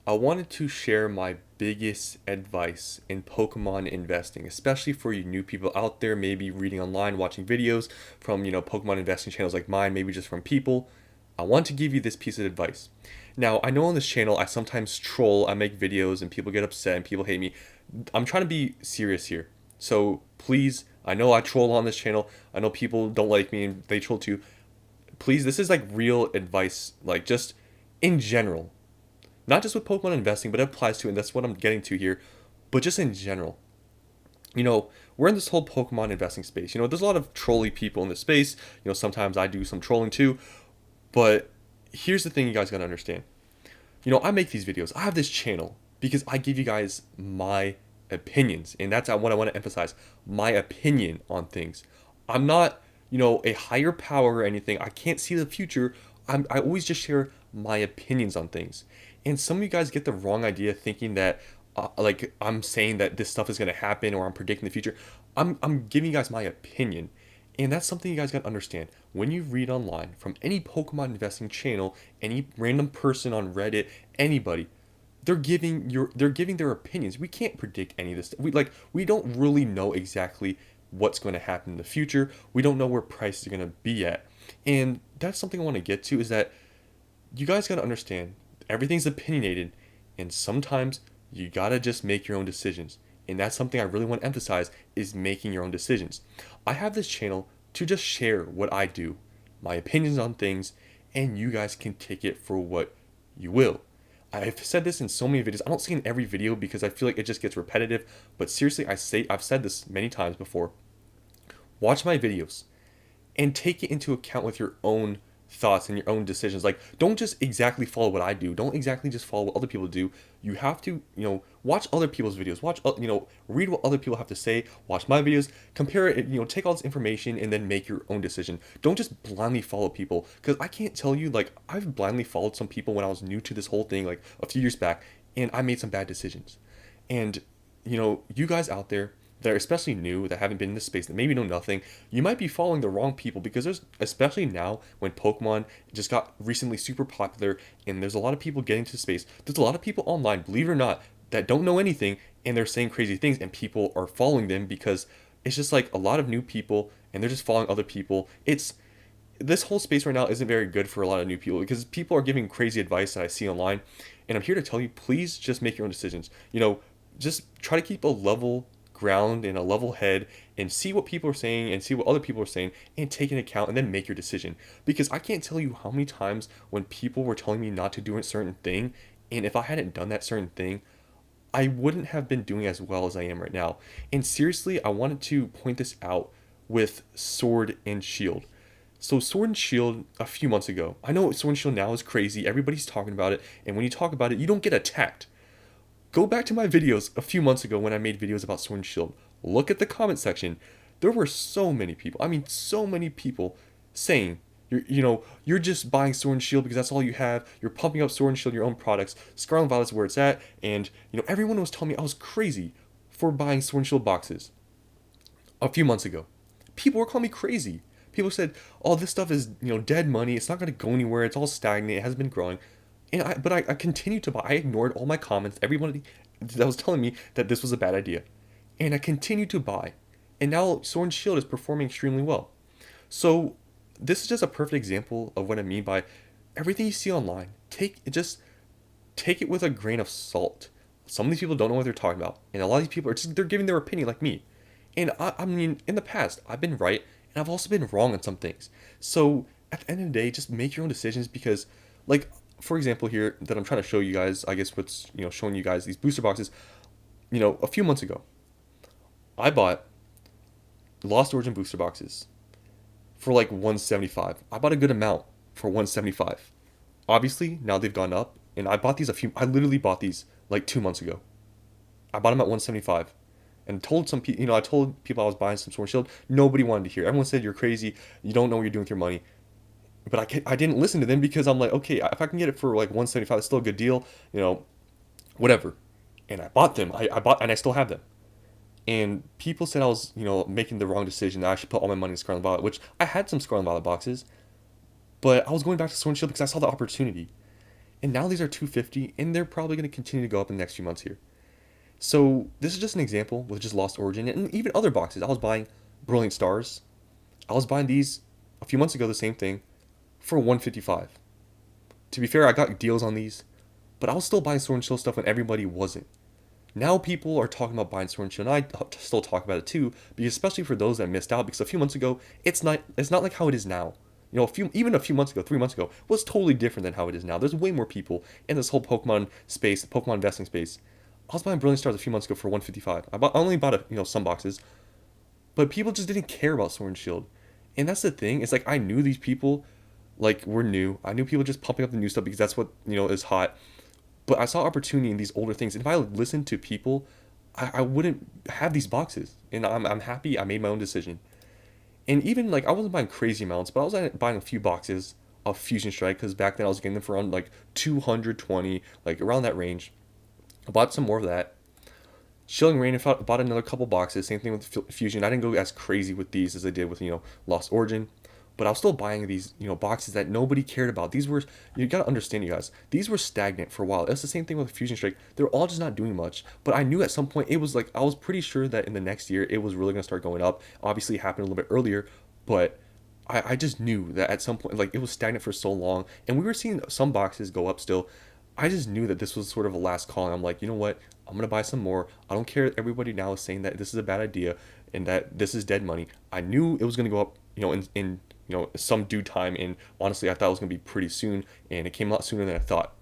I wanted to share my biggest advice in Pokemon investing, especially for you new people out there, maybe reading online, watching videos from, Pokemon investing channels like mine, maybe just from people. I want to give you this piece of advice. Now, I know on this channel I sometimes troll, I make videos and people get upset and people hate me. I'm trying to be serious here. So please, I know I troll on this channel. I know people don't like me and they troll too. Please, this is like real advice, like just in general, not just with Pokemon investing, but it applies to, and that's what I'm getting to here, but just in general. We're in this whole Pokemon investing space. There's a lot of trolly people in this space. Sometimes I do some trolling too, but here's the thing you guys gotta understand. I make these videos. I have this channel because I give you guys my opinions, and that's what I want to emphasize. My opinion on things. I'm not, a higher power or anything. I can't see the future. I always just share my opinions on things. And some of you guys get the wrong idea thinking that like I'm saying that this stuff is going to happen or I'm predicting the future. I'm giving you guys my opinion. And that's something you guys got to understand. When you read online from any Pokemon investing channel, any random person on Reddit, anybody, they're giving their opinions. We can't predict any of this. We don't really know exactly what's going to happen in the future. We don't know where prices are going to be at. And that's something I want to get to is that you guys got to understand everything's opinionated, and sometimes you got to just make your own decisions. And that's something I really want to emphasize is making your own decisions. I have this channel to just share what I do, my opinions on things, and you guys can take it for what you will. I've said this in so many videos. I don't say in every video because I feel like it just gets repetitive, but seriously, I've said this many times before. Watch my videos and take it into account with your own thoughts and your own decisions. Like, don't just exactly follow what I do. Don't exactly just follow what other people do. You have to, watch other people's videos. Read what other people have to say. Watch my videos. Compare it. Take all this information and then make your own decision. Don't just blindly follow people. Because I can't tell you, like, I've blindly followed some people when I was new to this whole thing, like a few years back, and I made some bad decisions. And, you guys out there that are especially new, that haven't been in this space, that maybe know nothing, you might be following the wrong people because there's, especially now when Pokemon just got recently super popular and there's a lot of people getting to the space, there's a lot of people online, believe it or not, that don't know anything and they're saying crazy things and people are following them because it's just like a lot of new people and they're just following other people. This whole space right now isn't very good for a lot of new people because people are giving crazy advice that I see online, and I'm here to tell you, please just make your own decisions. Just try to keep a level ground and a level head and see what people are saying and see what other people are saying and take into account and then make your decision. Because I can't tell you how many times when people were telling me not to do a certain thing, and if I hadn't done that certain thing, I wouldn't have been doing as well as I am right now. And seriously, I wanted to point this out with Sword and Shield. So Sword and Shield a few months ago, I know Sword and Shield now is crazy, everybody's talking about it, and when you talk about it, you don't get attacked. Go back to my videos a few months ago when I made videos about Sword and Shield. Look at the comment section. There were so many people, so many people saying, you're just buying Sword and Shield because that's all you have. You're pumping up Sword and Shield, your own products. Scarlet and Violet's where it's at. And, everyone was telling me I was crazy for buying Sword and Shield boxes a few months ago. People were calling me crazy. People said, oh, this stuff is, dead money. It's not going to go anywhere. It's all stagnant. It hasn't been growing. But I continued to buy. I ignored all my comments, everybody that was telling me that this was a bad idea. And I continued to buy. And now Sword and Shield is performing extremely well. So this is just a perfect example of what I mean by everything you see online. Take it with a grain of salt. Some of these people don't know what they're talking about. And a lot of these people they're giving their opinion like me. And I mean, in the past, I've been right and I've also been wrong on some things. So at the end of the day, just make your own decisions because, like, for example here that I'm trying to show you guys, I guess what's, showing you guys these booster boxes, a few months ago, I bought Lost Origin booster boxes for like 175. I bought a good amount for 175. Obviously, now they've gone up, and I literally bought these like 2 months ago. I bought them at 175. And told some people, I told people I was buying some Sword and Shield. Nobody wanted to hear. Everyone said you're crazy. You don't know what you're doing with your money. But I didn't listen to them because I'm like, okay, if I can get it for like 175, it's still a good deal, whatever. And I bought them. I bought, and I still have them. And people said I was, making the wrong decision, that I should put all my money in Scarlet and Violet, which I had some Scarlet and Violet boxes, but I was going back to Sword and Shield because I saw the opportunity. And now these are 250, and they're probably going to continue to go up in the next few months here. So this is just an example with just Lost Origin and even other boxes. I was buying Brilliant Stars. I was buying these a few months ago, the same thing, for 155. To be fair, I got deals on these, but I was still buying Sword and Shield stuff when everybody wasn't. Now people are talking about buying Sword and Shield, and I still talk about it too, because especially for those that missed out, because a few months ago, it's not like how it is now. You know, even a few months ago, 3 months ago, was totally different than how it is now. There's way more people in this whole Pokemon space, Pokemon investing space. I was buying Brilliant Stars a few months ago for 155. I only bought some boxes, but people just didn't care about Sword and Shield, and that's the thing. It's like I knew these people, like were new. I knew people just pumping up the new stuff because that's what is hot. But I saw opportunity in these older things, and if I listened to people, I wouldn't have these boxes. And I'm happy I made my own decision. And even like I wasn't buying crazy amounts, but I was buying a few boxes of Fusion Strike because back then I was getting them for around like 220, like around that range. I bought some more of that. Shilling Rain, I bought another couple boxes. Same thing with Fusion. I didn't go as crazy with these as I did with Lost Origin, but I was still buying these boxes that nobody cared about. These were, you gotta understand, you guys, these were stagnant for a while. It's the same thing with Fusion Strike. They're all just not doing much. But I knew at some point it was like I was pretty sure that in the next year it was really gonna start going up. Obviously, it happened a little bit earlier, but I just knew that at some point, like it was stagnant for so long, and we were seeing some boxes go up still. I just knew that this was sort of a last call, and I'm like, you know what? I'm gonna buy some more. I don't care. Everybody now is saying that this is a bad idea and that this is dead money. I knew it was gonna go up, in some due time, and honestly, I thought it was gonna be pretty soon, and it came a lot sooner than I thought.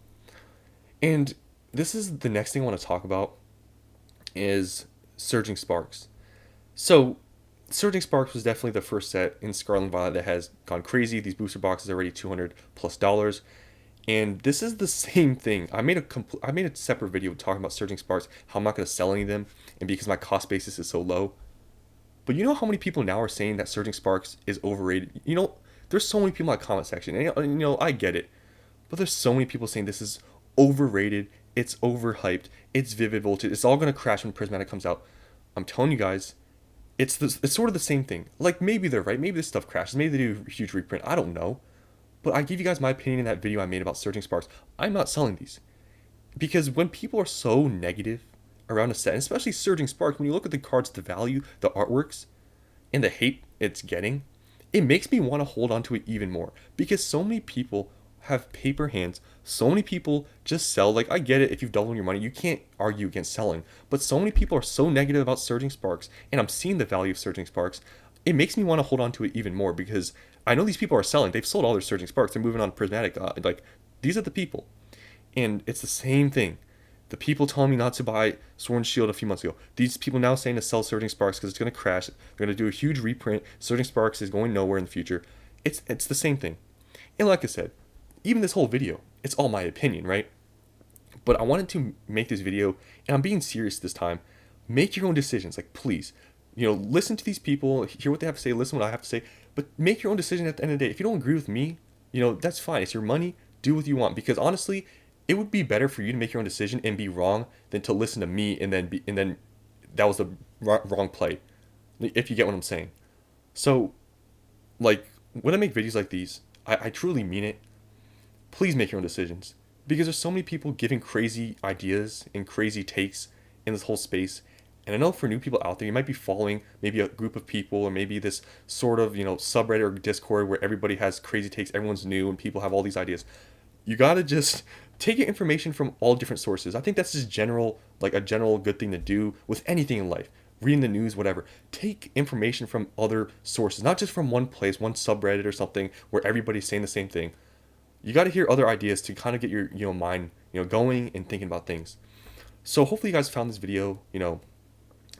And this is the next thing I want to talk about is Surging Sparks. So Surging Sparks was definitely the first set in Scarlet and Violet that has gone crazy. These booster boxes are already $200+. And this is the same thing. I made a separate video talking about Surging Sparks, how I'm not going to sell any of them, and because my cost basis is so low. But you know how many people now are saying that Surging Sparks is overrated? There's so many people in my comment section, and I get it. But there's so many people saying this is overrated, it's overhyped, it's Vivid Voltage, it's all going to crash when Prismatic comes out. I'm telling you guys, it's sort of the same thing. Like, maybe they're right, maybe this stuff crashes, maybe they do a huge reprint, I don't know. But I gave you guys my opinion in that video I made about Surging Sparks. I'm not selling these. Because when people are so negative around a set, and especially Surging Sparks, when you look at the cards, the value, the artworks, and the hate it's getting, it makes me want to hold on to it even more. Because so many people have paper hands. So many people just sell. Like, I get it, if you've doubled your money, you can't argue against selling. But so many people are so negative about Surging Sparks, and I'm seeing the value of Surging Sparks, it makes me want to hold on to it even more because I know these people are selling. They've sold all their Surging Sparks. They're moving on to Prismatic. Like, these are the people. And it's the same thing. The people telling me not to buy Sword and Shield a few months ago. These people now saying to sell Surging Sparks because it's going to crash. They're going to do a huge reprint. Surging Sparks is going nowhere in the future. It's the same thing. And like I said, even this whole video, it's all my opinion, right? But I wanted to make this video, and I'm being serious this time. Make your own decisions. Like, please. Listen to these people, hear what they have to say, listen to what I have to say, but make your own decision at the end of the day. If you don't agree with me, that's fine. It's your money. Do what you want. Because honestly, it would be better for you to make your own decision and be wrong than to listen to me and then that was the wrong play. If you get what I'm saying. So, like, when I make videos like these, I truly mean it. Please make your own decisions. Because there's so many people giving crazy ideas and crazy takes in this whole space. And I know for new people out there, you might be following maybe a group of people or maybe this sort of, subreddit or Discord where everybody has crazy takes, everyone's new, and people have all these ideas. You gotta just take your information from all different sources. I think that's just a general good thing to do with anything in life. Reading the news, whatever. Take information from other sources, not just from one place, one subreddit or something where everybody's saying the same thing. You gotta hear other ideas to kind of get your mind, going and thinking about things. So hopefully you guys found this video,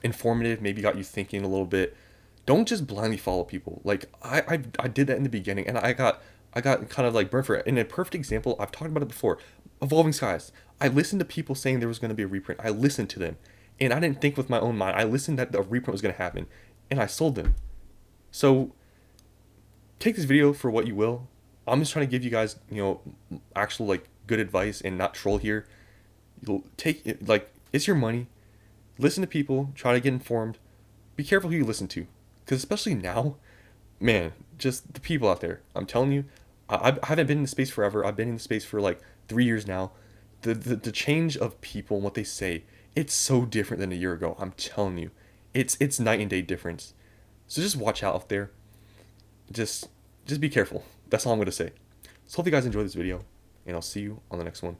informative, maybe got you thinking a little bit. Don't just blindly follow people. Like I did that in the beginning, and I got kind of like burned for it. In a perfect example, I've talked about it before. Evolving Skies. I listened to people saying there was going to be a reprint. I listened to them, and I didn't think with my own mind. I listened that the reprint was going to happen, and I sold them. So take this video for what you will. I'm just trying to give you guys, actual like good advice and not troll here. You'll take it, like, it's your money. Listen to people, try to get informed. Be careful who you listen to. Because especially now, man, just the people out there. I'm telling you, I haven't been in the space forever. I've been in the space for like 3 years now, the change of people and what they say, it's so different than a year ago. I'm telling you, it's night and day difference. So just watch out there. Just just be careful. That's all I'm gonna say. So hope you guys enjoyed this video, and I'll see you on the next one.